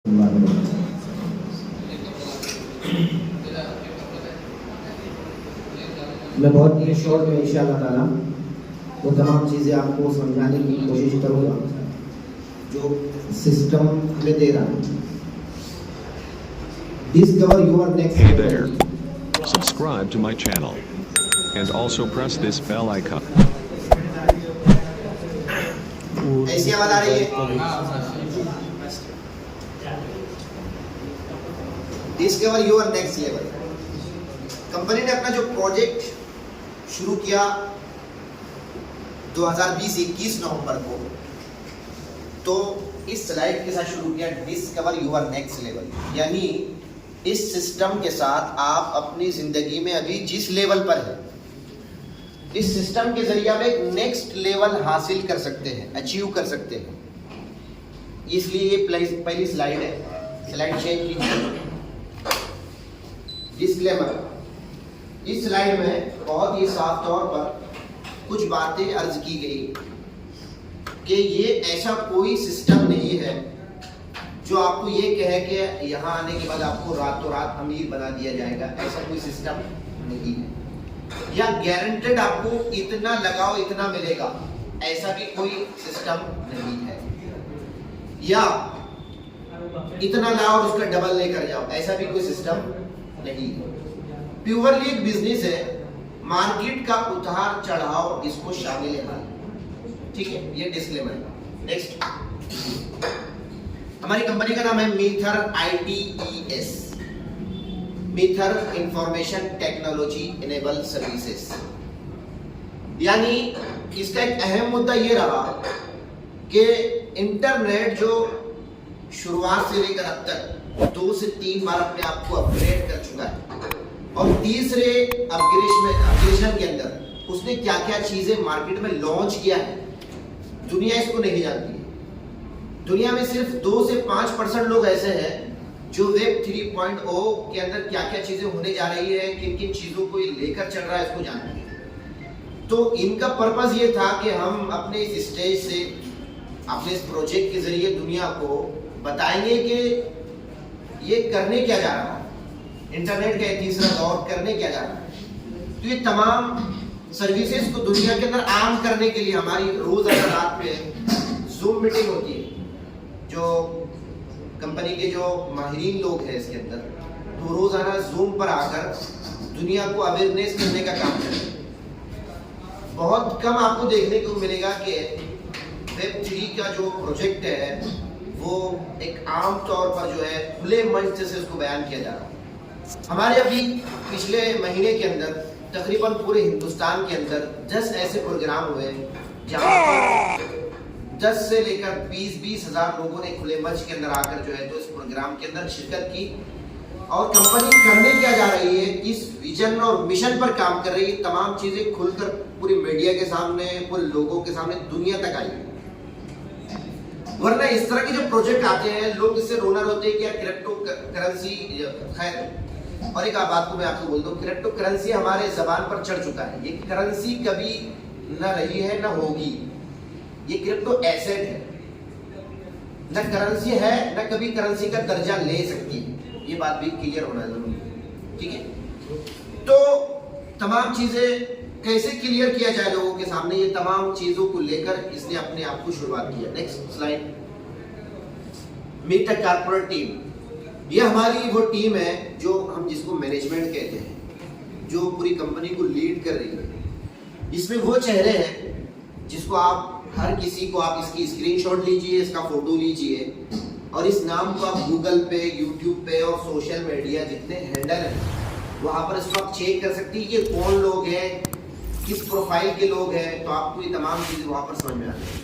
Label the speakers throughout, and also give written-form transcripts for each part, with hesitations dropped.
Speaker 1: मैं बहुत ही शॉर्ट में इंशाअल्लाह ताला वो तमाम चीज़ें आपको समझाने की कोशिश करूँगा जो सिस्टम हमें दे रहा है। Discover your next
Speaker 2: Hey there. Subscribe to my channel. And also press this bell icon.
Speaker 1: ऐसी आवाज आ रही है? Discover your next level. Company ने अपना जो प्रोजेक्ट शुरू किया 2020-21 नवंबर को, तो इस स्लाइड के साथ शुरू किया डिस्कवर योर नेक्स्ट लेवल। यानी इस सिस्टम के साथ आप अपनी जिंदगी में अभी जिस लेवल पर है, इस सिस्टम के जरिए आप एक नेक्स्ट लेवल हासिल कर सकते हैं, अचीव कर सकते हैं। इसलिए ये पहली स्लाइड है, स्लाइड चेंज कीजिए। डिस्क्लेमर, इस स्लाइड में बहुत ही साफ तौर पर कुछ बातें अर्ज की गई कि ये ऐसा कोई सिस्टम नहीं है जो आपको ये कहे कि यहाँ आने के बाद आपको रातों रात अमीर बना दिया जाएगा। ऐसा कोई सिस्टम नहीं है। या गारंटेड आपको इतना लगाओ इतना मिलेगा, ऐसा भी कोई सिस्टम नहीं है। या इतना लाओ और उसका डबल लेकर जाओ, ऐसा भी कोई सिस्टम नहीं है। प्योरली एक बिजनेस है, मार्केट का उतार चढ़ाव इसको शामिल है। ठीक है, ये डिस्क्लेमर। नेक्स्ट, हमारी कंपनी का नाम है मीथर ITES, मीथर इंफॉर्मेशन टेक्नोलॉजी इनेबल सर्विसेज। यानी इसका एक अहम मुद्दा ये रहा कि इंटरनेट जो शुरुआत से लेकर अब तक 2 से 3 बार अपने आप को अपग्रेड कर चुका है, और तीसरे अपग्रेडेशन के अंदर उसने क्या क्या चीजें मार्केट में लॉन्च किया है, दुनिया इसको नहीं जानती है। दुनिया में सिर्फ 2 से 5% लोग ऐसे हैं जो वेब 3.0 के अंदर क्या क्या चीजें होने जा रही है, किन किन चीजों को ये लेकर चल रहा है, इसको जानते हैं। तो इनका पर्पस ये था कि हम अपने इस स्टेज से, अपने इस प्रोजेक्ट के जरिए दुनिया को बताएंगे कि ये करने क्या जा रहा है, इंटरनेट का तीसरा दौर करने क्या जा रहा है। तो ये तमाम सर्विसेज को दुनिया के अंदर आम करने के लिए हमारी रोजाना रात में जूम मीटिंग होती है। जो कंपनी के जो माहिरीन लोग हैं इसके अंदर, तो रोजाना जूम पर आकर दुनिया को अवेयरनेस करने का काम करते हैं। बहुत कम आपको देखने को मिलेगा कि वेब 3 का जो प्रोजेक्ट है वो एक आम तौर पर जो है खुले मंच से उसको बयान किया जा रहा है। हमारे अभी पिछले महीने के अंदर तकरीबन पूरे हिंदुस्तान के अंदर 10 ऐसे प्रोग्राम हुए जहां पर 10 से लेकर 20 हजार लोगों ने खुले मंच के अंदर आकर जो है तो इस प्रोग्राम के अंदर शिरकत की। और कंपनी करने क्या जा रही है, इस विजन और मिशन पर काम कर रही है। तमाम चीजें खुलकर पूरी मीडिया के सामने, पूरे लोगों के सामने, दुनिया तक आई। वरना इस तरह के जो प्रोजेक्ट आते हैं, लोग इससे रोना रोते हैं कि यार क्रिप्टो करेंसी, खैर। और एक बात को मैं आपको बोल दूं, क्रिप्टो करेंसी हमारे जबान पर चढ़ चुका है। ये करेंसी कभी न रही है न होगी, ये क्रिप्टो एसेट है, न करेंसी है, न कभी करेंसी का दर्जा ले सकती है। ये बात भी क्लियर होना जरूरी है। ठीक है, तो तमाम चीजें कैसे क्लियर किया जाए लोगों के सामने, ये तमाम चीजों को लेकर इसने अपने आप को शुरुआत किया। Next slide, meet a corporate team. ये हमारी वो टीम है जो हम जिसको मैनेजमेंट कहते हैं, जो पूरी कंपनी को लीड कर रही है। इसमें वो चेहरे हैं जिसको आप हर किसी को, आप इसकी स्क्रीनशॉट लीजिए, इसका फोटो लीजिए, और इस नाम को आप गूगल पे, यूट्यूब पे और सोशल मीडिया जितने हैंडल हैं वहां पर इसको आप चेक कर सकती है कि कौन लोग हैं, किस प्रोफाइल के लोग हैं। तो आपको ये तमाम चीजें वहां पर समझ में आती है।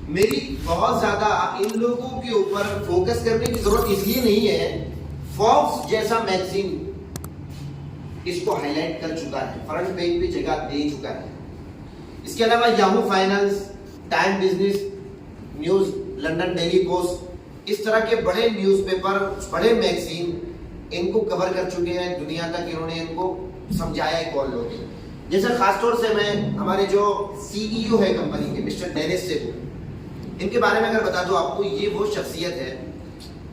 Speaker 1: मेरी बहुत ज्यादा इन लोगों के ऊपर फोकस करने की जरूरत इसलिए नहीं है, फोर्ब्स जैसा मैगजीन इसको हाईलाइट कर चुका है, फ्रंट पेज पे जगह दे चुका है। इसके अलावा Yahoo finance, time business news, London daily post, इस तरह के बड़े न्यूज़पेपर, बड़े मैगजीन इनको कवर कर चुके हैं। दुनिया तक इन्होंने इनको समझाया है कौन लोग हैं। जैसे खासतौर से मैं हमारे जो CEO है कंपनी के, मिस्टर डेनिस सेबू, इनके बारे में अगर बता दूं आपको, ये वो शख्सियत है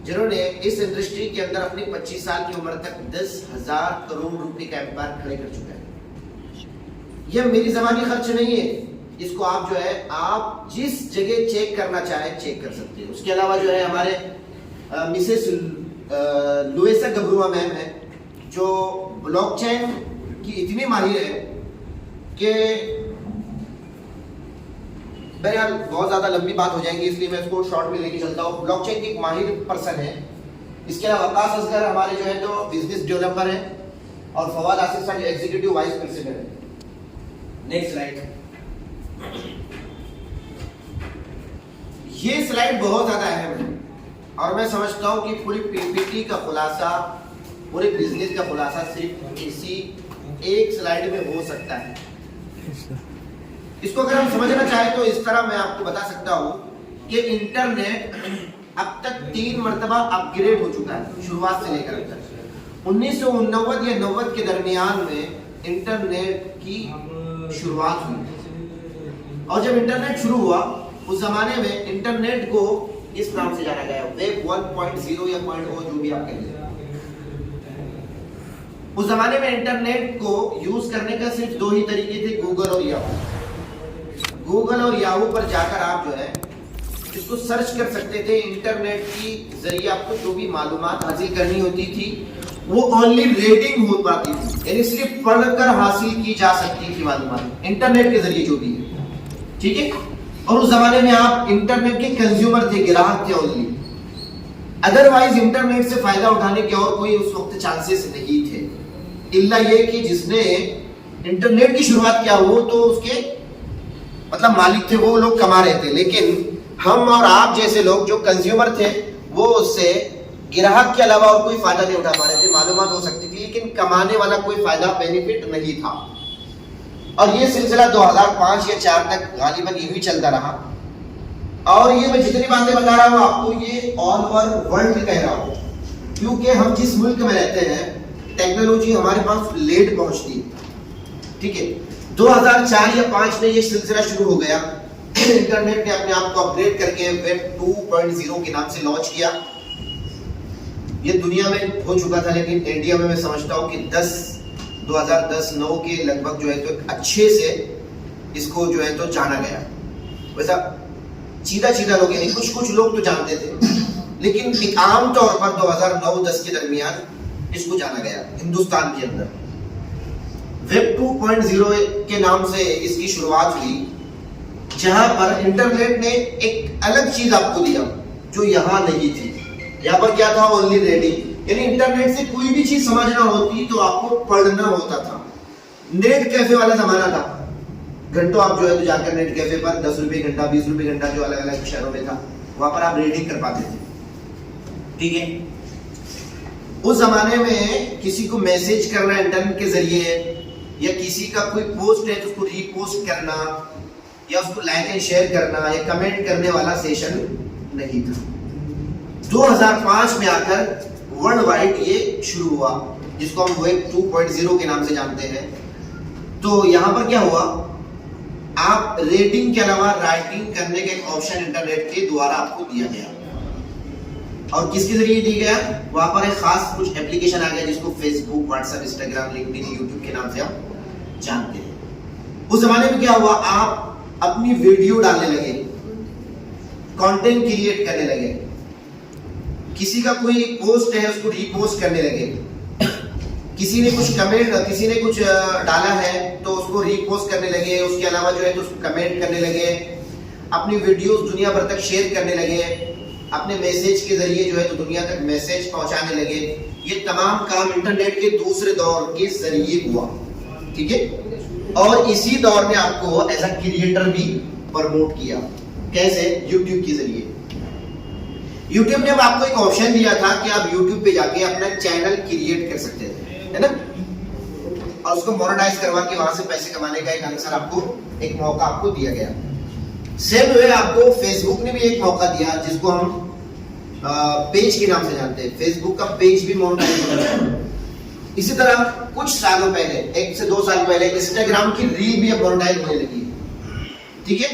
Speaker 1: जिन्होंने इस इंडस्ट्री के अंदर अपनी 25 साल की उम्र तक 10,000 करोड़ रुपए का व्यापार खड़े कर चुका है। यह मेरी ज़बानी खर्च नहीं है, इसको आप जो है आप जिस जगह चेक करना चाहे चेक कर सकते हैं। उसके अलावा जो है हमारे मिसेस लुइसा गब्रुआ मैम है, जो ब्लॉकचेन की इतनी माहिर है कि बहरहाल बहुत ज़्यादा लंबी बात हो जाएगी, इसलिए मैं इसको शॉर्ट में लेके चलता हूँ। ब्लॉकचेन की एक माहिर पर्सन है। इसके अलावा वकास असगर हमारे जो है तो बिजनेस डेवलपर है, और फवाद आसिफ साहब जो एग्जीक्यूटिव वाइस प्रेसिडेंट है। Next slide. ये स्लाइड बहुत ज़्यादा अहम है, और मैं समझता हूँ कि पूरी पीपीटी का खुलासा, पूरे बिजनेस का खुलासा सिर्फ इसी एक स्लाइड में हो सकता है। इसको अगर हम समझना चाहें तो इस तरह मैं आपको बता सकता हूं कि इंटरनेट अब तक 3 मरतबा अपग्रेड हो चुका है, शुरुआत से लेकर अब तक। 1989 या 90 के दरमियान में इंटरनेट की शुरुआत हुई, और जब इंटरनेट शुरू हुआ उस जमाने में इंटरनेट को इस नाम से जाना गया, वेब 1.0 या 0.0 जो भी आप कहें। उस जमाने में इंटरनेट को यूज करने का सिर्फ 2 ही तरीके थे, गूगल और याहू। गूगल और याहू पर जाकर आप जो है इसको सर्च कर सकते थे। इंटरनेट की जरिए आपको जो भी मालूमात हासिल करनी होती थी वो ओनली रीडिंग हो पाती थी, यानी सिर्फ पढ़कर हासिल की जा सकती थी मालूमात इंटरनेट के जरिए जो भी है, ठीक है। और उस जमाने में आप इंटरनेट के कंज्यूमर थे, ग्राहक थे ओनली। अदरवाइज इंटरनेट से फायदा उठाने के और कोई उस वक्त चांसेस नहीं थे, इल्ला ये कि जिसने इंटरनेट की शुरुआत किया वो तो उसके मतलब मालिक थे, वो लोग कमा रहे थे। लेकिन हम और आप जैसे लोग जो कंज्यूमर थे वो उससे ग्राहक के अलावा और कोई फायदा नहीं उठा पा रहे थे। मालूमात हो सकती थी लेकिन कमाने वाला कोई फायदा बेनिफिट नहीं था। और ये सिलसिला 2005 या 4 तक गालिबन यूं ही चलता रहा। और ये मैं जितनी बातें बता रहा हूँ आपको ये ऑल ओवर वर्ल्ड कह रहा हूँ, क्योंकि हम जिस मुल्क में रहते हैं टेक्नोलॉजी हमारे पास लेट पहुंचती है, ठीक है। 2004 या 5 में ये सिलसिला शुरू हो गया। इंटरनेट ने अपने आप को अपग्रेड करके वेब 2.0 के नाम से लॉन्च किया। ये दुनिया में हो चुका था, लेकिन इंडिया में मैं समझता हूँ कि 2010-9 के लगभग जो है तो अच्छे से इसको जो है तो जाना गया। वैसा सीधा लोग यानी कुछ लोग तो जानते थे, लेकिन एक आम तौर पर 2009-10 के दरमियान इसको जाना गया हिंदुस्तान के अंदर। वेब 2.0 के नाम से इसकी शुरुआत हुई, जहां पर इंटरनेट ने एक अलग चीज आपको दिया जो यहां नहीं थी। यहाँ पर क्या था, ओनली रीडिंग, यानी इंटरनेट से कोई भी चीज समझना होती तो आपको पढ़ना होता था। नेट कैफे वाला जमाना था, घंटों आप जो है तो जाकर नेट कैफे पर 10 रुपए घंटा 20 रुपए घंटा जो अलग अलग शहरों में था वहां पर आप रीडिंग कर पाते थे, ठीक है। उस जमाने में किसी को मैसेज करना इंटरनेट के जरिए, या किसी का कोई पोस्ट है तो उसको रीपोस्ट करना, या उसको लाइक एंड शेयर करना, या कमेंट करने वाला सेशन नहीं था। 2005 में आकर वर्ल्ड वाइड ये शुरू हुआ, जिसको हम वेब 2.0 के नाम से जानते हैं। तो यहाँ पर क्या हुआ, आप रीडिंग के अलावा राइटिंग करने का एक ऑप्शन इंटरनेट के द्वारा आपको दिया गया। और किसके जरिए दिया गया, वहां पर एक खास कुछ एप्लीकेशन आ गया जिसको Facebook, WhatsApp, Instagram, LinkedIn, YouTube के नाम से हम जानते हैं। उस जमाने में क्या हुआ, आप अपनी वीडियो डालने लगे, कंटेंट क्रिएट करने लगे, किसी का कोई पोस्ट है उसको रीपोस्ट करने लगे, किसी ने कुछ कमेंट, किसी ने कुछ डाला है तो उसको रीपोस्ट करने लगे, उसके अलावा जो है तो उसको कमेंट करने लगे, अपनी वीडियोस दुनिया भर तक शेयर करने लगे, अपने मैसेज के जरिए जो है तो दुनिया तक मैसेज पहुंचाने लगे। ये तमाम काम इंटरनेट के दूसरे दौर के जरिए हुआ, ठीक है। और इसी दौर में आपको एज अ क्रिएटर भी प्रमोट किया, कैसे, यूट्यूब के जरिए। यूट्यूब ने आपको एक ऑप्शन दिया था कि आप यूट्यूब पे जाके अपना चैनल क्रिएट कर सकते थे, है ना, और उसको मोनेटाइज करवा के वहां से पैसे कमाने का एक आंसर आपको, एक मौका आपको दिया गया। सेम वे आपको फेसबुक ने भी एक मौका दिया, जिसको हम पेज के नाम से जानते हैं। फेसबुक का पेज भी मोनेटाइज हो रहा है। इसी तरह कुछ सालों पहले, 1 से 2 साल पहले, इंस्टाग्राम की रील भी अब मोनेटाइज होने लगी, ठीक है।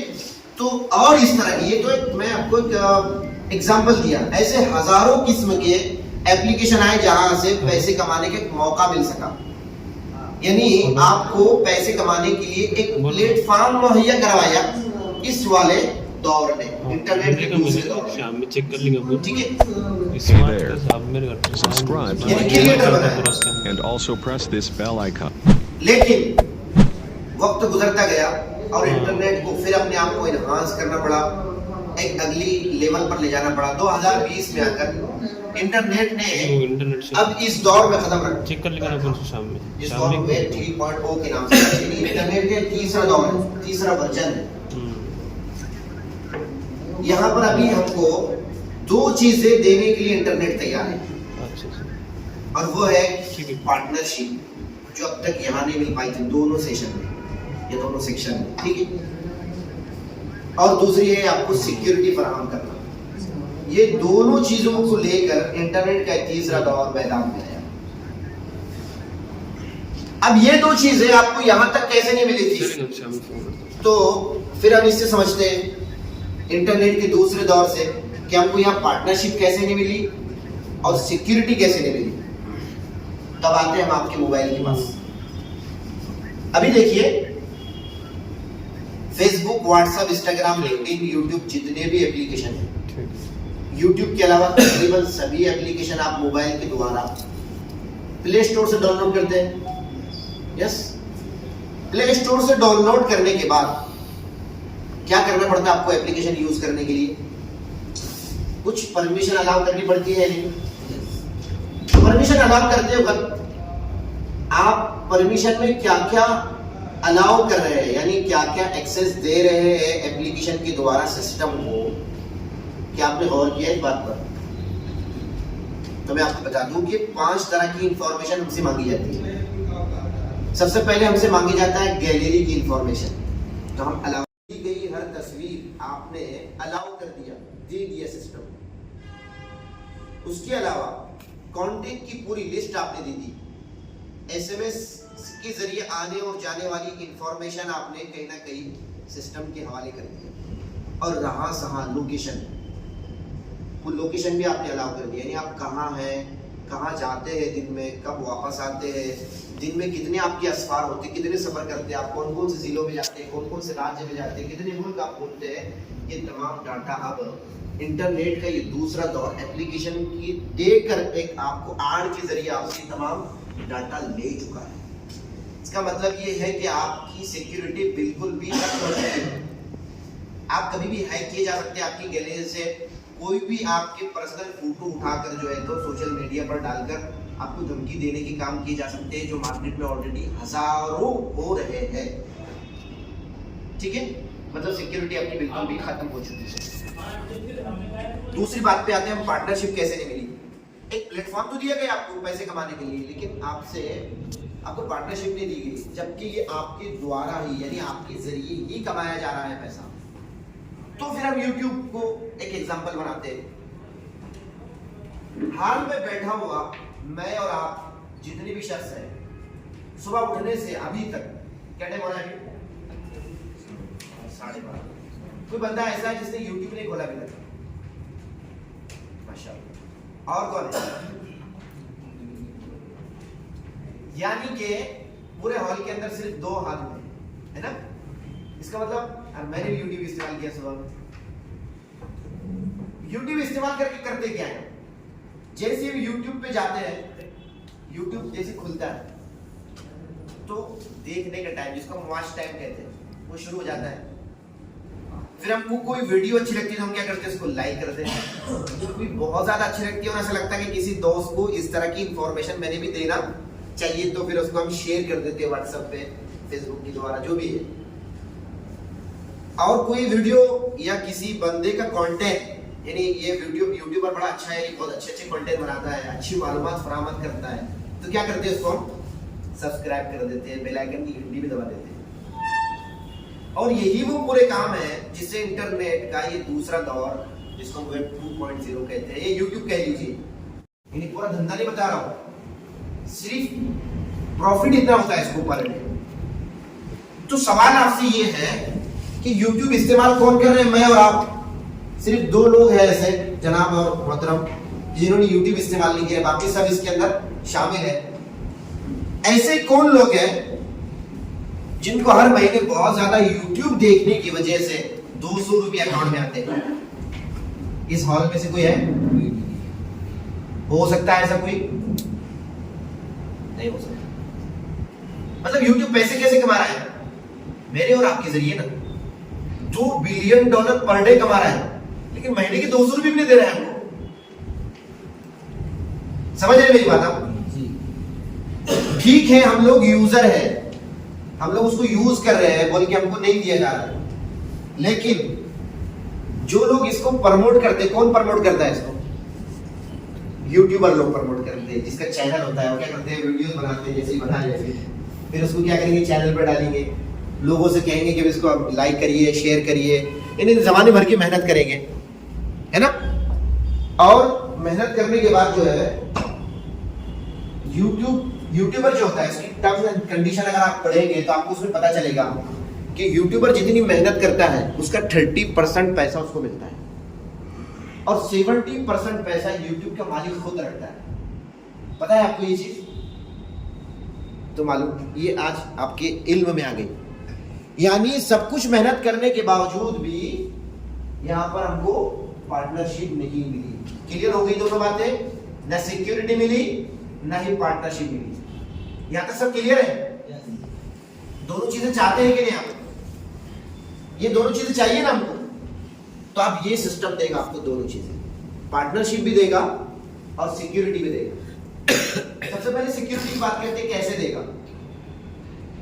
Speaker 1: तो और इस तरह की, ये तो एक मैं आपको एक एग्जाम्पल दिया, ऐसे हजारों किस्म के एप्लीकेशन आए जहां से पैसे कमाने का मौका मिल सका। यानी आपको पैसे कमाने के लिए एक प्लेटफॉर्म मुहैया करवाया इस वाले दौर ने, इंटरनेट के दूसरे दौर में।
Speaker 3: शाम में चेक कर लेंगे,
Speaker 1: ठीक है,
Speaker 2: Hey there. Subscribe to my channel and also press this bell icon.
Speaker 1: लेकिन वक्त गुजरता गया और इंटरनेट को फिर अपने आप को इनहांस करना पड़ा, एक अगली लेवल पर ले जाना पड़ा। 2020 में आकर इंटरनेट ने
Speaker 3: इंटरनेट से
Speaker 1: अब इस दौर में खत्म रखा।
Speaker 3: चेक कर लेंगे ना शाम में।
Speaker 1: इस दौर में 3.0 के नाम से इंटरनेट के तीसरा दौर है, तीसरा वर्जन है। यहाँ पर अभी हमको दो चीजें देने के लिए इंटरनेट तैयार है, और वो है पार्टनरशिप, जो अब तक यहाँ नहीं मिल पाई थी दोनों सेशन में, ये दोनों सेक्शन में, ठीक है। और दूसरी है आपको सिक्योरिटी फराहम करना। ये दोनों चीजों को लेकर इंटरनेट का तीसरा दौर मैदान में आया। अब ये दो चीजें आपको यहां तक कैसे नहीं मिली थी, तो फिर हम इससे समझते हैं इंटरनेट के दूसरे दौर से कि हमको यहाँ पार्टनरशिप कैसे नहीं मिली और सिक्योरिटी कैसे नहीं मिली। तब आते हैं हम आपके मोबाइल के पास। अभी देखिए, Facebook, WhatsApp, Instagram, LinkedIn, YouTube, जितने भी एप्लीकेशन हैं, यूट्यूब के अलावा तकरीबन सभी एप्लीकेशन आप मोबाइल के द्वारा प्ले स्टोर से डाउनलोड करते हैं। यस, प्ले स्टोर से डाउनलोड करने के बाद क्या करना पड़ता है आपको एप्लीकेशन यूज करने के लिए? कुछ परमिशन अलाउ करनी पड़ती है। परमिशन अलाउ करते वक्त आप परमिशन में क्या क्या अलाउ कर रहे हैं, यानी क्या क्या एक्सेस दे रहे हैं एप्लीकेशन के द्वारा सिस्टम को, क्या आपने गौर किया इस बात पर? तो मैं आपको बता दूं कि 5 तरह की इंफॉर्मेशन हमसे मांगी जाती है। सबसे पहले हमसे मांगी जाता है गैलरी की इंफॉर्मेशन, तो हम अलाउ की गई हर तस्वीर आपने अलाउ कर दिया, दे दिया सिस्टम। उसके अलावा कांटेक्ट की पूरी लिस्ट आपने दे दी, एसएमएस के जरिए आने और जाने वाली इंफॉर्मेशन आपने कहीं ना कहीं सिस्टम के हवाले कर दिया। और रहा सहा लोकेशन, वो लोकेशन भी आपने अलाउ कर दिया, यानी आप कहाँ हैं, कहाँ जाते हैं, दिन में कब वापस आते हैं, दिन में कितने आपके असफार होते हैं, कितने सफर करते हैं आप, कौन कौन से जिलों में जाते हैं, कौन कौन से राज्य में जाते हैं, कितने मुल्क आप घूमते हैं, ये तमाम डाटा अब इंटरनेट का ये दूसरा दौर एप्लीकेशन की देकर एक आपको आड़ के जरिए आपसे तमाम डाटा ले चुका है। इसका मतलब ये है कि आपकी सिक्योरिटी बिल्कुल भी खत्म नहीं है। आप कभी भी हैक किए जा सकते हैं, आपकी गैलरी से कोई भी आपके पर्सनल फोटो उठाकर जो है तो सोशल मीडिया पर डालकर आपको धमकी देने के काम किए जा सकते हैं, जो मार्केट में ऑलरेडी हजारों हो रहे हैं। ठीक है, मतलब सिक्योरिटी अपनी बिल्कुल भी खत्म हो चुकी है। दूसरी बात पे आते हैं हम, पार्टनरशिप कैसे नहीं मिली। एक प्लेटफॉर्म तो दिया गया आपको पैसे कमाने के लिए, लेकिन आपको पार्टनरशिप नहीं दी गई, जबकि ये आपके द्वारा ही, यानी आपके जरिए ही कमाया जा रहा है पैसा। तो फिर हम YouTube को एक एग्जांपल बनाते हैं। हाल में बैठा हुआ मैं और आप जितने भी शख्स हैं, सुबह उठने से अभी तक क्या टाइम हो रहा है? 12:30। कोई बंदा ऐसा है जिसने YouTube नहीं खोला अभी तक? माशाअल्लाह। और कौन है? यानी कि पूरे हॉल के अंदर सिर्फ 2 हाथ है ना? इसका मतलब मैंने भी YouTube इस्तेमाल किया सुबह में। YouTube इस्तेमाल करके करते क्या है? जैसे हम YouTube पे जाते हैं, YouTube जैसे खुलता है तो देखने का टाइम, जिसको हम वॉच टाइम कहते हैं, वो शुरू हो जाता है। फिर हमको कोई वीडियो अच्छी लगती है तो हम क्या करते हैं, उसको लाइक करते हैं। कोई बहुत ज्यादा अच्छी लगती है और ऐसा लगता है कि किसी दोस्त को इस तरह की इंफॉर्मेशन मैंने भी देना चाहिए, तो फिर उसको हम शेयर कर देते हैं व्हाट्सएप पे, फेसबुक के द्वारा, जो भी है। और कोई वीडियो या किसी बंदे का कंटेंट, यानी ये वीडियो यूट्यूबर बड़ा अच्छा है, बहुत अच्छे कंटेंट बनाता है, अच्छी मालूमात फराहमत करता है, तो क्या करते हैं, उसको हम सब्सक्राइब कर देते हैं, बेल आइकन की घंटी भी दबा देते हैं। और यही वो पूरे काम है जिससे इंटरनेट का ये दूसरा दौर, जिसको वेब 2.0 कहते हैं, ये यूट्यूब कह लीजिए, यानी पूरा धंधा नहीं बता रहा हूं, सिर्फ प्रॉफिट इतना होता है इसको पर डे। तो सवाल आपसे ये है कि YouTube इस्तेमाल कौन कर रहे हैं, मैं और आप। सिर्फ 2 लोग हैं ऐसे, जनाब और मोहतरम, जिन्होंने यूट्यूब इस्तेमाल नहीं किया, बाकी सब इसके अंदर शामिल है। ऐसे कौन लोग हैं जिनको हर महीने बहुत ज्यादा यूट्यूब देखने की वजह से 200 रुपये अकाउंट में आते हैं? इस हॉल में से कोई है? हो सकता है ऐसा कोई? नहीं हो सकता। मतलब यूट्यूब पैसे कैसे कमा रहा है? मेरे और आपके जरिए ना। $2 बिलियन पर डे कमा रहा है, लेकिन महीने के 200 रुपये भी नहीं दे रहा है हमको। समझ रहे मेरी बात आप? ठीक है, हम लोग यूजर है, हम लोग उसको यूज कर रहे हैं, बोल के हमको नहीं दिया जा रहा है, लेकिन जो लोग इसको प्रमोट करते, कौन प्रमोट करता है इसको? यूट्यूबर लोग प्रमोट करते हैं। जिसका चैनल होता है वो क्या करते हैं, वीडियोस बनाते हैं, जैसे ही बना लेते हैं, फिर उसको क्या करेंगे, चैनल पर डालेंगे, लोगों से कहेंगे कि इसको आप लाइक करिए, शेयर करिए, इन्हें जमाने भर की मेहनत करेंगे, है ना? और मेहनत करने के बाद जो है यूट्यूबर जो होता है, इसकी टर्म्स एंड कंडीशन अगर आप पढ़ेंगे तो आपको उसमें पता चलेगा कि यूट्यूबर जितनी मेहनत करता है उसका 30% पैसा उसको मिलता है, और 70% पैसा यूट्यूब का मालिक खुद रखता है। पता है आपको ये चीज? तो मालूम, ये आज आपके इल्म में आ गई। यानी सब कुछ मेहनत करने के बावजूद भी यहां पर हमको पार्टनरशिप नहीं मिली। क्लियर हो गई दोनों बातें? न सिक्योरिटी मिली, न ही पार्टनरशिप मिली। यहां तक सब क्लियर है? दोनों चीजें चाहते हैं कि नहीं आप? ये दोनों चीजें चाहिए ना हमको, तो आप ये सिस्टम देगा आपको दोनों चीजें, पार्टनरशिप भी देगा और सिक्योरिटी भी देगा। सबसे पहले सिक्योरिटी की बात करते हैं, कैसे देगा?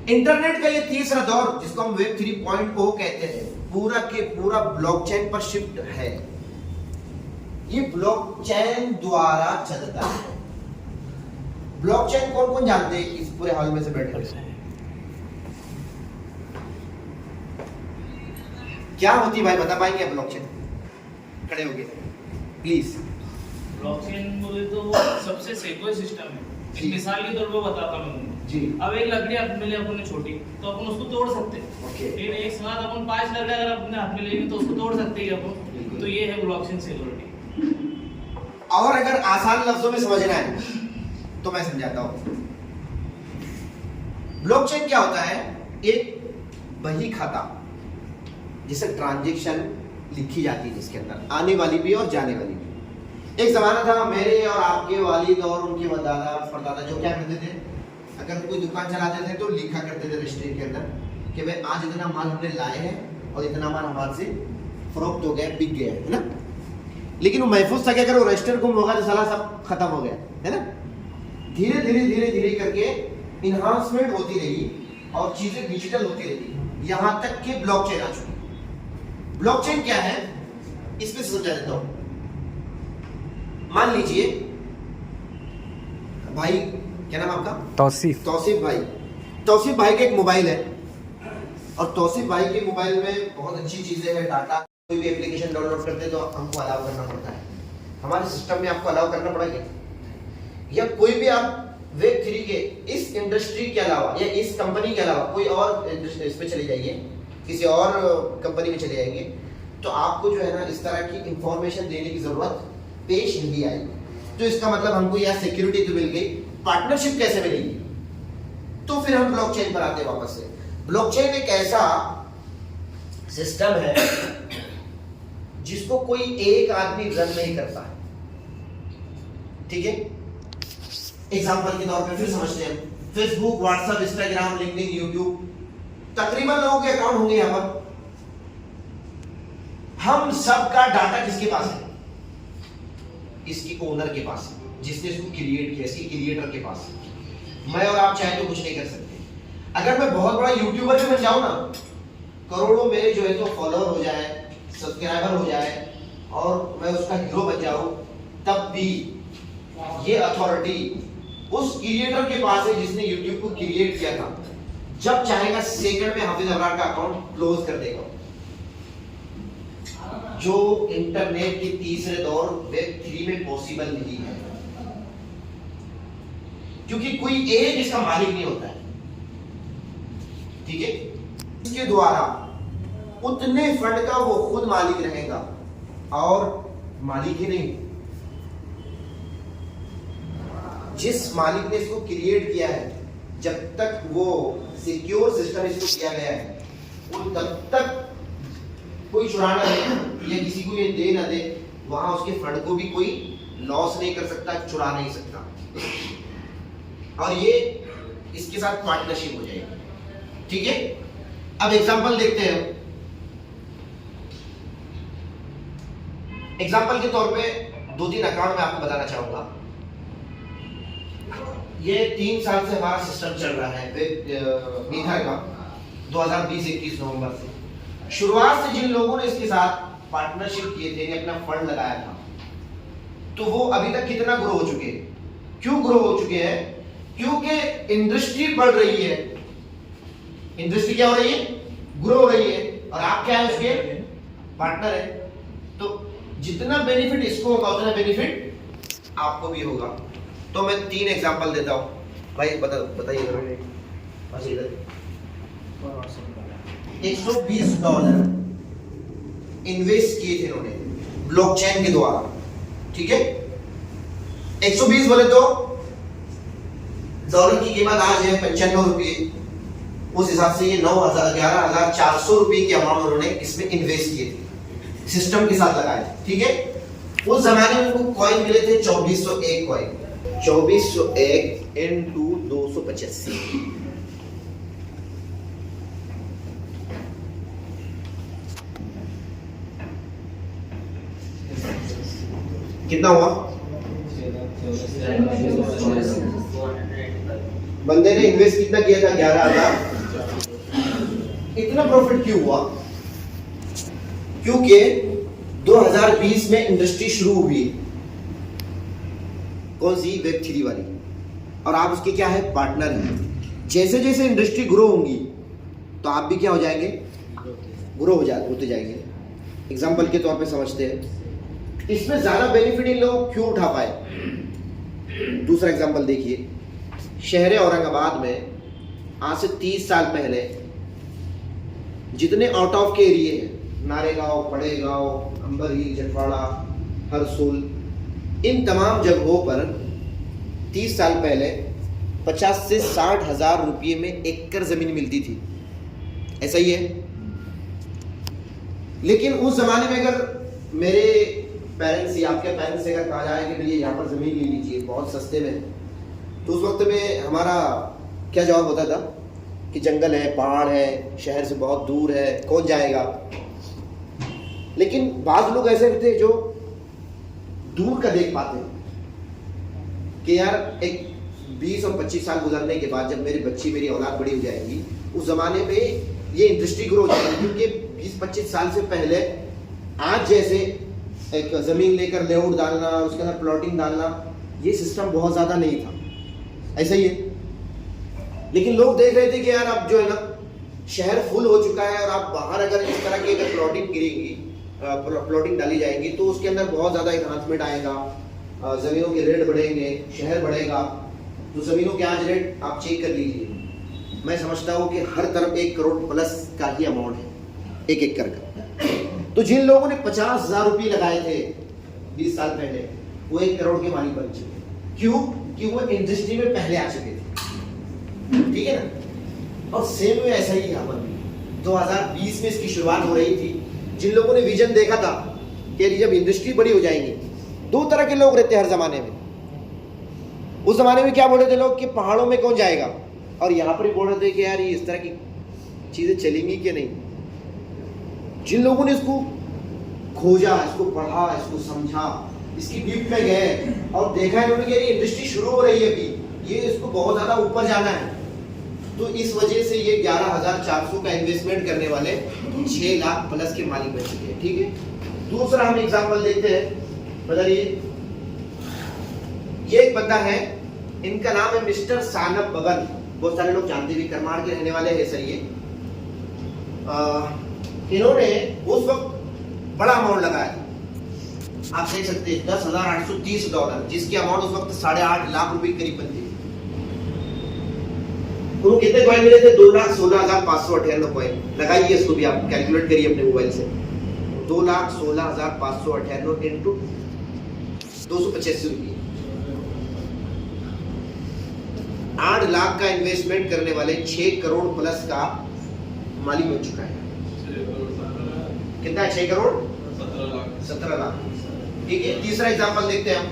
Speaker 1: इंटरनेट का ये तीसरा दौर, जिसको हम वेब 3.0 कहते हैं, पूरा के पूरा ब्लॉकचेन पर शिफ्ट है। ये ब्लॉकचेन द्वारा चलता है। ब्लॉकचेन कौन कौन जानते हैं इस पूरे हॉल में से बैठे? क्या होती भाई, बता पाएंगे आप ब्लॉकचेन? खड़े हो गए प्लीज।
Speaker 4: ब्लॉकचेन बोले तो वो सबसे सिक्योर सिस्टम है। एक मिसाल के तौर पर बताता हूँ
Speaker 1: जी।
Speaker 4: अब एक लकड़ी हाथ में ले अपन ने छोटी, तो अपन उसको तोड़ सकते हैं।
Speaker 1: ओके।
Speaker 4: लेकिन एक साथ अपन 5 लकड़ी अगर अपने हाथ में लेंगे तो उसको तोड़ सकते हैं अपन। तो ये है ब्लॉकचेन सिक्योरिटी।
Speaker 1: और अगर आसान लफ्जों में समझना है तो मैं समझाता हूं। ब्लॉकचेन क्या होता है? एक बही खाता जिसे ट्रांजैक्शन लिखी जाती है, जिसके अंदर आने वाली भी और जाने वाली भी। एक जमाना था, मेरे और आपके वालिद और उनके दादा परदादा जो क्या करते थे, अगर कोई दुकान चलाते थे तो लिखा करते थे रजिस्ट्री के अंदर कि भाई आज इतना माल हमने लाए हैं और इतना माल हमारे से फरोख्त हो गया, बिक गया, है ना? लेकिन वो महफूज था कि अगर वो रजिस्टर गुम होगा तो साला सब खत्म हो गया, है ना? धीरे धीरे करके इन्हांसमेंट होती रही और चीजें डिजिटल होती रही, यहां तक कि ब्लॉकचेन आ चुकी। ब्लॉकचेन क्या है, इसमें समझा देता हूं। मान लीजिए भाई, क्या नाम आपका?
Speaker 5: तौसीफ
Speaker 1: भाई। तौसीफ भाई का एक मोबाइल है, और तौसीफ भाई के मोबाइल में बहुत अच्छी चीजें हैं, डाटा। कोई भी एप्लीकेशन डाउनलोड करते हैं तो हमको अलाउ करना पड़ता है, हमारे सिस्टम में आपको अलाउ करना पड़ेगा। या कोई भी आप वेब 3 के इस इंडस्ट्री के अलावा या इस कंपनी के अलावा कोई और इस पे चले जाइए, किसी और कंपनी में चले जाएंगे, तो आपको जो है ना इस तरह की इंफॉर्मेशन देने की जरूरत पेश नहीं आएगी। तो इसका मतलब हमको यह सिक्योरिटी तो मिल गई, पार्टनरशिप कैसे मिलेगी? तो फिर हम ब्लॉकचेन पर आते हैं वापस से। ब्लॉकचेन एक ऐसा सिस्टम है जिसको कोई एक आदमी रन नहीं करता है, ठीक है? एग्जाम्पल के तौर पे फिर समझते हैं। Facebook, WhatsApp, Instagram, LinkedIn, YouTube, तकरीबन लोगों के अकाउंट होंगे यहां पर। हम सबका डाटा किसके पास है? इसकी ओनर के पास है, जिसने इसको क्रिएट किया, इसके क्रिएटर के पास है। मैं और आप चाहे तो कुछ नहीं कर सकते। अगर मैं बहुत बड़ा यूट्यूबर भी बन जाऊं ना, करोड़ों मेरे जो है तो फॉलोअर हो जाए, सब्सक्राइबर हो जाए, और मैं उसका हीरो बन जाऊं, तब भी ये अथॉरिटी उस क्रिएटर के पास है जिसने यूट्यूब को क्रिएट किया था। जब चाहेगा सेकंड में हाफिज अबरार का अकाउंट क्लोज कर देगा। जो इंटरनेट के तीसरे दौर वेब 3 में पॉसिबल नहीं है, क्योंकि कोई एक इसका मालिक नहीं होता है, ठीक है? इसके द्वारा उतने फंड का वो खुद मालिक रहेगा और मालिक ही नहीं, जिस मालिक ने इसको क्रिएट किया है, जब तक वो सिक्योर सिस्टम इसको किया गया है, वो तब तक कोई चुराना नहीं या किसी को ये दे ना दे, वहां उसके फंड को भी कोई लॉस नहीं कर सकता, चुरा नहीं सकता। और ये इसके साथ पार्टनरशिप हो जाएगी। ठीक है, अब एग्जांपल देखते हैं। एग्जांपल के तौर पे 2-3 अकाउंट मैं आपको बताना चाहूंगा। ये 3 साल से हमारा सिस्टम चल रहा है मीठा का, 2020-21 नवंबर से। शुरुआत से जिन लोगों ने इसके साथ पार्टनरशिप किए थे, अपना फंड लगाया था, तो वो अभी तक कितना ग्रो हो चुके हैं? क्यों ग्रो हो चुके हैं? क्योंकि इंडस्ट्री बढ़ रही है। इंडस्ट्री क्या हो रही है? ग्रो हो रही है, और आप क्या है? उसके पार्टनर है। तो जितना बेनिफिट इसको होगा उतना बेनिफिट आपको भी होगा। तो मैं 3 एग्जांपल देता हूं भाई, बताइए $120 इन्वेस्ट किए थे इन्होंने ब्लॉकचेन के द्वारा। ठीक है, 120 बोले तो डॉलर की कीमत आज है 95 रुपये, उस हिसाब से ये 11,400 रुपये की अमाउंट उन्होंने इसमें इन्वेस्ट किए थे, सिस्टम के साथ लगाए थे। ठीक है, उस जमाने में उनको कॉइन मिले थे 2401 कॉइन, 2401 इंटू 285, कितना हुआ? बंदे ने इन्वेस्ट कितना किया था? 11,000। इतना प्रॉफिट क्यों हुआ? क्योंकि 2020 में इंडस्ट्री शुरू हुई। कौन सी? Web 3 वाली। और आप उसके क्या है? पार्टनर हैं। जैसे जैसे इंडस्ट्री ग्रो होंगी तो आप भी क्या हो जाएंगे? ग्रो होते जाएंगे। एग्जाम्पल के तौर पे समझते हैं, इसमें ज्यादा बेनिफिट इन लोग क्यों उठा पाए? दूसरा एग्जाम्पल देखिए, शहर औरंगाबाद में आज से 30 साल पहले जितने आउट ऑफ के एरिए हैं, नारेगांव, पड़ेगांव, अंबरही, जटवाड़ा, हरसुल, इन तमाम जगहों पर 30 साल पहले 50 से 60 हजार रुपये में एकड़ जमीन मिलती थी। ऐसा ही है। लेकिन उस जमाने में अगर मेरे पेरेंट्स या आपके पेरेंट्स से अगर कहा जाए कि भैया यहाँ पर जमीन ले लीजिए बहुत सस्ते में, तो उस वक्त में हमारा क्या जवाब होता था कि जंगल है, पहाड़ है, शहर से बहुत दूर है, कौन जाएगा। लेकिन बाज़ लोग ऐसे थे जो दूर का देख पाते कि यार एक 20 और 25 साल गुजरने के बाद जब मेरी बच्ची, मेरी औलाद बड़ी हो जाएगी, उस जमाने में ये इंडस्ट्री ग्रो हो जाएगी। क्योंकि 20-25 साल से पहले आज जैसे एक जमीन लेकर लेआउट डालना, उसके अंदर प्लॉटिंग डालना, ये सिस्टम बहुत ज्यादा नहीं था। ऐसा ही है। लेकिन लोग देख रहे थे कि यार अब जो है ना, शहर फुल हो चुका है और आप बाहर अगर इस तरह की अगर प्लॉटिंग गिरेगी, प्लॉटिंग डाली जाएगी, तो उसके अंदर बहुत ज्यादा एनहांसमेंट आएगा, जमीनों के रेट बढ़ेंगे, शहर बढ़ेगा। तो जमीनों के आज रेट आप चेक कर लीजिए, मैं समझता हूँ कि हर तरफ 1 करोड़ प्लस का ही अमाउंट है 1 एकड़ का। तो जिन लोगों ने 50,000 रुपये लगाए थे 20 साल पहले, वो 1 करोड़ के मालिक बन चुके। क्यों? कि वो इंडस्ट्री में पहले आ चुके थे। ठीक है ना। और सेम में ऐसा ही यहाँ पर 2020 में इसकी शुरुआत हो रही थी। जिन लोगों ने विजन देखा था कि जब इंडस्ट्री बड़ी हो जाएंगी, 2 तरह के लोग रहते हैं हर जमाने में। उस जमाने में क्या बोल रहे थे लोग कि पहाड़ों में कौन जाएगा, और यहाँ पर भी बोल रहे थे कि यार ये इस तरह की चीजें चलेंगी कि नहीं। जिन लोगों ने इसको खोजा, इसको पढ़ा, इसको समझा, इसकी डीप में गए और देखा इन्होंने कि ये इंडस्ट्री शुरू हो रही है अभी, ये इसको बहुत ज्यादा ऊपर जाना है, तो इस वजह से ये 11,400 का इन्वेस्टमेंट करने वाले 6 लाख प्लस के मालिक बन चुके हैं। ठीक है। दूसरा हम एग्जांपल देखते हैं। बताइए, ये एक बंदा है, इनका नाम है मिस्टर सानप बबन। बहुत सारे लोग जानते भी, करमाड़ के रहने वाले हैं सर ये। इन्होंने उस वक्त बड़ा अमाउंट लगाया था, आप देख सकते हैं $10,830, जिसकी अमाउंट उस वक्त 8.5 लाख रुपए करीब बनती है। उनको कितने कॉइन मिले थे? 2,16,558 कॉइन। लगाइए इसको भी, आप कैलकुलेट करिए अपने मोबाइल से। 2,16,558 इंटू 285 रुपये, 8 लाख का इन्वेस्टमेंट करने वाले 6 करोड़ प्लस का मालिक बन चुका है। कितना है? 6 करोड़ 17 लाख। ठीक है, तीसरा एग्जांपल देखते हैं हम।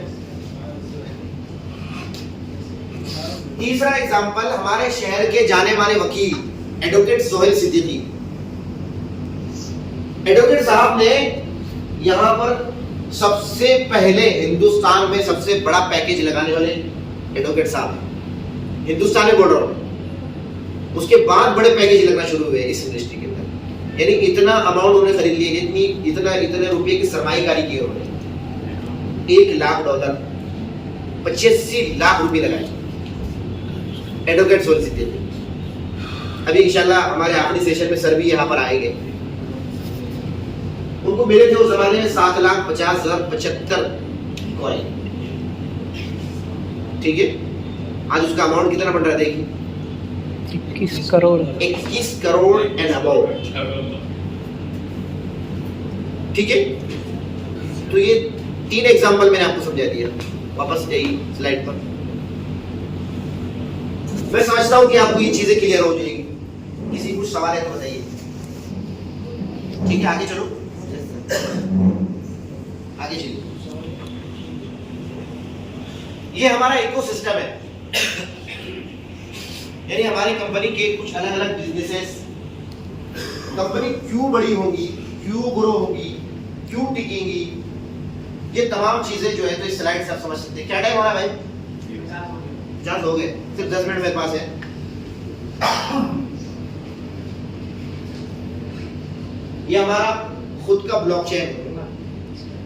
Speaker 1: तीसरा एग्जांपल हमारे शहर के जाने माने वकील एडवोकेट सोहेल सिद्दीकी। एडवोकेट साहब ने यहां पर सबसे पहले हिंदुस्तान में सबसे बड़ा पैकेज लगाने वाले एडवोकेट साहब, हिंदुस्तान में बोल रहा हूं, उसके बाद बड़े पैकेज लगना शुरू हुए इस इंडस्ट्री के अंदर। यानी इतना अमाउंट उन्होंने खरीद लिया, इतने रुपए की सरमाईकारी की उन्होंने। $1 लाख, 85 लाख रुपए लगाए एडवोकेट सोहेल सिद्दीकी। अभी इंशाल्लाह हमारे आखिरी सेशन में सर भी यहाँ पर आएंगे। उनको मिले थे उस जमाने में 7,50,075 कॉइन। ठीक है, आज उसका अमाउंट कितना बन रहा है देखिए,
Speaker 5: 21 करोड़।
Speaker 1: 21 crore and about. ठीक है, तो ये 3 एग्जांपल मैंने आपको समझा दिया। वापस जाइए स्लाइड पर। मैं समझता हूं कि आपको ये चीजें क्लियर हो जाएगी। किसी कुछ सवाल है तो बताइए। ठीक है, आगे चलो, आगे चलिए। ये हमारा इकोसिस्टम है, यानी हमारी कंपनी के कुछ अलग अलग बिजनेसेस, कंपनी क्यों बड़ी होगी, क्यों ग्रो होगी, क्यों टिकेंगी, ये तमाम चीजें जो है तो इस स्लाइड से आप समझ सकते हैं। क्या टाइम हो रहा है भाई? 50 हो गए, सिर्फ 10 मिनट मेरे पास है। ये हमारा खुद का ब्लॉकचेन।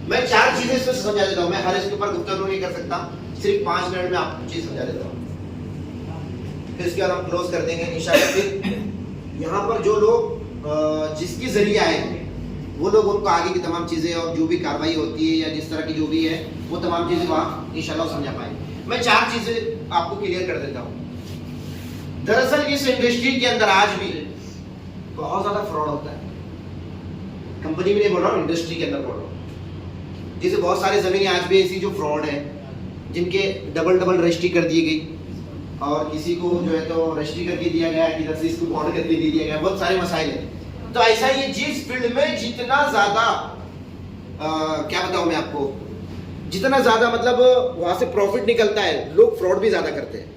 Speaker 1: मैं 4 चीजें इसमें समझा देता हूं। मैं हर इसके ऊपर गुफ्तगू नहीं कर सकता, सिर्फ 5 मिनट में आपको चीज समझा देता हूं, फिर इसके बाद हम क्लोज कर देंगे इंशाल्लाह। फिर यहाँ पर जो लोग जिसके जरिए आए हैं वो लोग उनको आगे की तमाम चीजें और जो भी कार्रवाई होती है या जिस तरह की जो भी है वो तमाम चीजें वहाँ इंशाल्लाह समझा पाएंगे। मैं 4 चीजें आपको क्लियर कर देता हूँ। दरअसल इस इंडस्ट्री के अंदर आज भी बहुत ज्यादा फ्रॉड होता है। कंपनी में नहीं बोल रहा हूँ, इंडस्ट्री के अंदर बोल रहा हूँ। जैसे बहुत सारे जमीनें आज भी ऐसी जो फ्रॉड है, जिनके डबल रजिस्ट्री कर दी गई और किसी को जो है तो रजिस्ट्री करके दिया गया, किधर से इसको बॉन्ड करके दे दिया गया, बहुत सारे मसाइल हैं। तो ऐसा ही जिस फील्ड में जितना ज्यादा क्या बताऊं मैं आपको, जितना ज्यादा मतलब वहां से प्रॉफिट निकलता है, लोग फ्रॉड भी ज्यादा करते हैं।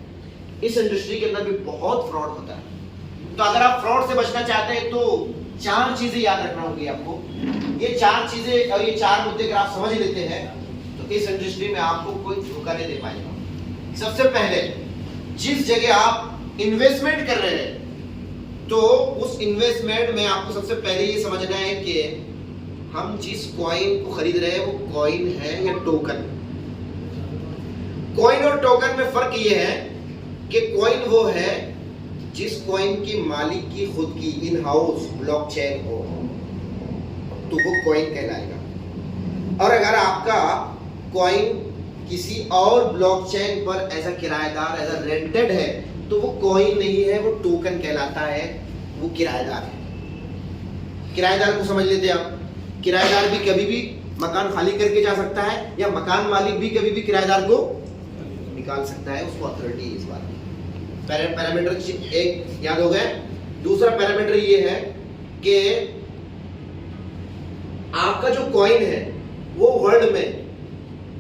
Speaker 1: इस इंडस्ट्री के अंदर भी बहुत फ्रॉड होता है। तो अगर आप फ्रॉड से बचना चाहते हैं तो 4 चीजें याद रखना होगी आपको। ये 4 चीजें और ये 4 मुद्दे अगर आप समझ लेते हैं तो इस इंडस्ट्री में आपको कोई धोखा नहीं दे पाएगा। सबसे पहले, जिस जगह आप इन्वेस्टमेंट कर रहे हैं तो उस इन्वेस्टमेंट में आपको सबसे पहले ये समझना है कि हम जिस कॉइन को खरीद रहे हैं वो कॉइन है या टोकन। कॉइन और टोकन में फर्क ये है कि कॉइन वो है जिस कॉइन की मालिक की खुद की इन हाउस ब्लॉकचेन हो तो वो कॉइन कहलाएगा। और अगर आपका कॉइन किसी और ब्लॉकचेन पर एज अ किराएदार, एज अ रेंटेड है तो वो कॉइन नहीं है, वो टोकन कहलाता है, वो किराएदार है। किराएदार को समझ लेते हैं आप। किराएदार भी कभी भी मकान खाली करके जा सकता है या मकान मालिक भी कभी भी किराएदार को निकाल सकता है, उसको अथॉरिटी है इस बात की। पैरामीटर एक याद हो गए। दूसरा पैरामीटर ये है कि आपका जो कॉइन है वो वर्ल्ड में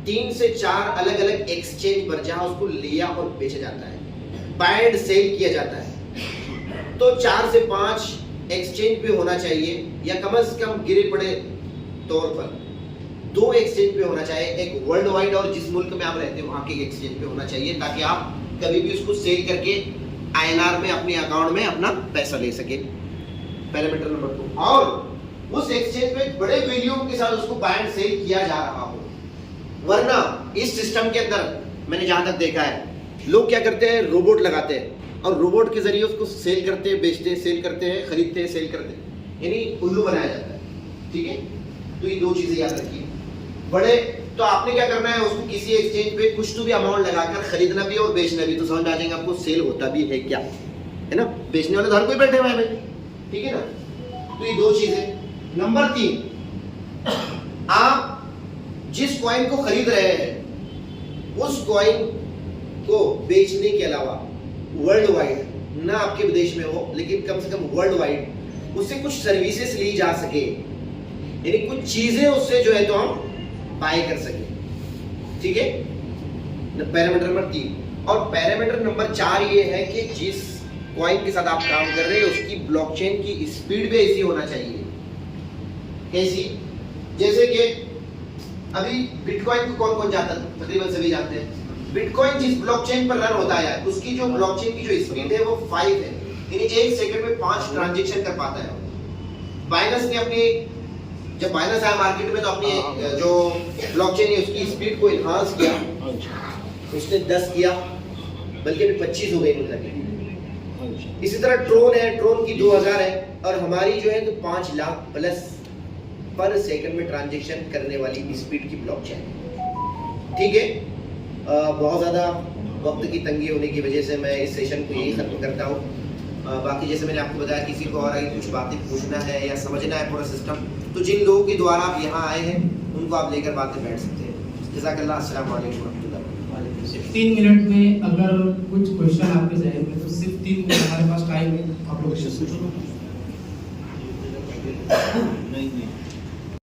Speaker 1: 3 से 4 अलग अलग एक्सचेंज पर जहां उसको लिया और बेचा जाता है, बाय एंड सेल किया जाता है, तो 4 से 5 एक्सचेंज पे होना चाहिए या कम से कम गिरे पड़े तौर पर 2 एक्सचेंज पे होना चाहिए। एक वर्ल्ड वाइड और जिस मुल्क में आप रहते हैं वहां के एक्सचेंज पे होना चाहिए, ताकि आप कभी भी उसको सेल करके INR में अपने अकाउंट में अपना पैसा ले सके। पैरामीटर नंबर 2, और उस एक्सचेंज पे बड़े वैल्यू के साथ उसको बाय एंड सेल किया जा रहा हो। वरना इस सिस्टम के अंदर मैंने जहां तक देखा है, लोग क्या करते हैं, रोबोट लगाते हैं और रोबोट के जरिए उसको सेल करते हैं, बेचते हैं, सेल करते हैं, खरीदते हैं, सेल करते हैं, यानी उल्लू बनाया जाता है। ठीक है, तो ये 2 चीजें याद रखिए। बड़े तो आपने क्या करना है, उसको किसी एक्सचेंज पे कुछ तो भी अमाउंट लगाकर खरीदना भी और बेचना भी, तो समझ आ जाएगा आपको सेल होता भी है क्या, है ना। बेचने वाले तो हर कोई बैठे हुए हैं भाई, ठीक है ना। तो ये 2 चीजें। नंबर 3, आप जिस कॉइन को खरीद रहे हैं उस कॉइन को बेचने के अलावा वर्ल्ड वाइड, ना आपके विदेश में हो लेकिन कम से कम वर्ल्ड वाइड उससे कुछ सर्विसेज ली जा सके, यानी कुछ चीजें उससे जो है तो हम बाय कर सके। ठीक है, पैरामीटर नंबर 3। और पैरामीटर नंबर 4 ये है कि जिस कॉइन के साथ आप काम कर रहे हैं उसकी ब्लॉकचेन की स्पीड भी ऐसी होना चाहिए। कैसी? जैसे कि अभी बिटकॉइन को कौन कौन जानता है? तकरीबन सभी जानते हैं। बिटकॉइन जिस ब्लॉकचेन पर रन होता है उसकी जो ब्लॉकचेन की जो स्पीड है वो 5 है, यानी 1 सेकंड में 5 ट्रांजैक्शन कर पाता है। बाइनेंस ने अपनी, जब बाइनेंस आया मार्केट में तो अपनी जो ब्लॉकचेन है उसकी स्पीड को इनहांस किया, उसने 10 किया, बल्कि अभी 25 हो गई मतलब। इसी तरह ट्रोन है, ट्रोन की 2000 है और हमारी जो है तो 5 लाख प्लस पर सेकंड में ट्रांजैक्शन करने वाली स्पीड की ब्लॉकचेन। ठीक है, बहुत ज़्यादा वक्त की तंगी होने की वजह से मैं इस सेशन को यही ख़त्म करता हूँ। बाकी जैसे मैंने आपको बताया, किसी को और अगर कुछ बातें पूछना है या समझना है पूरा सिस्टम, तो जिन लोगों के द्वारा आप यहाँ आए हैं उनको आप लेकर बातें बैठ सकते हैं। जज़ाकल्लाह, अस्सलाम वालेकुम रहमतुल्लाह।
Speaker 6: 3 मिनट में अगर कुछ क्वेश्चन आपके जहन में, तो सिर्फ 3 मिनट हमारे पास टाइम है, आप लोग क्वेश्चन पूछो।
Speaker 7: नहीं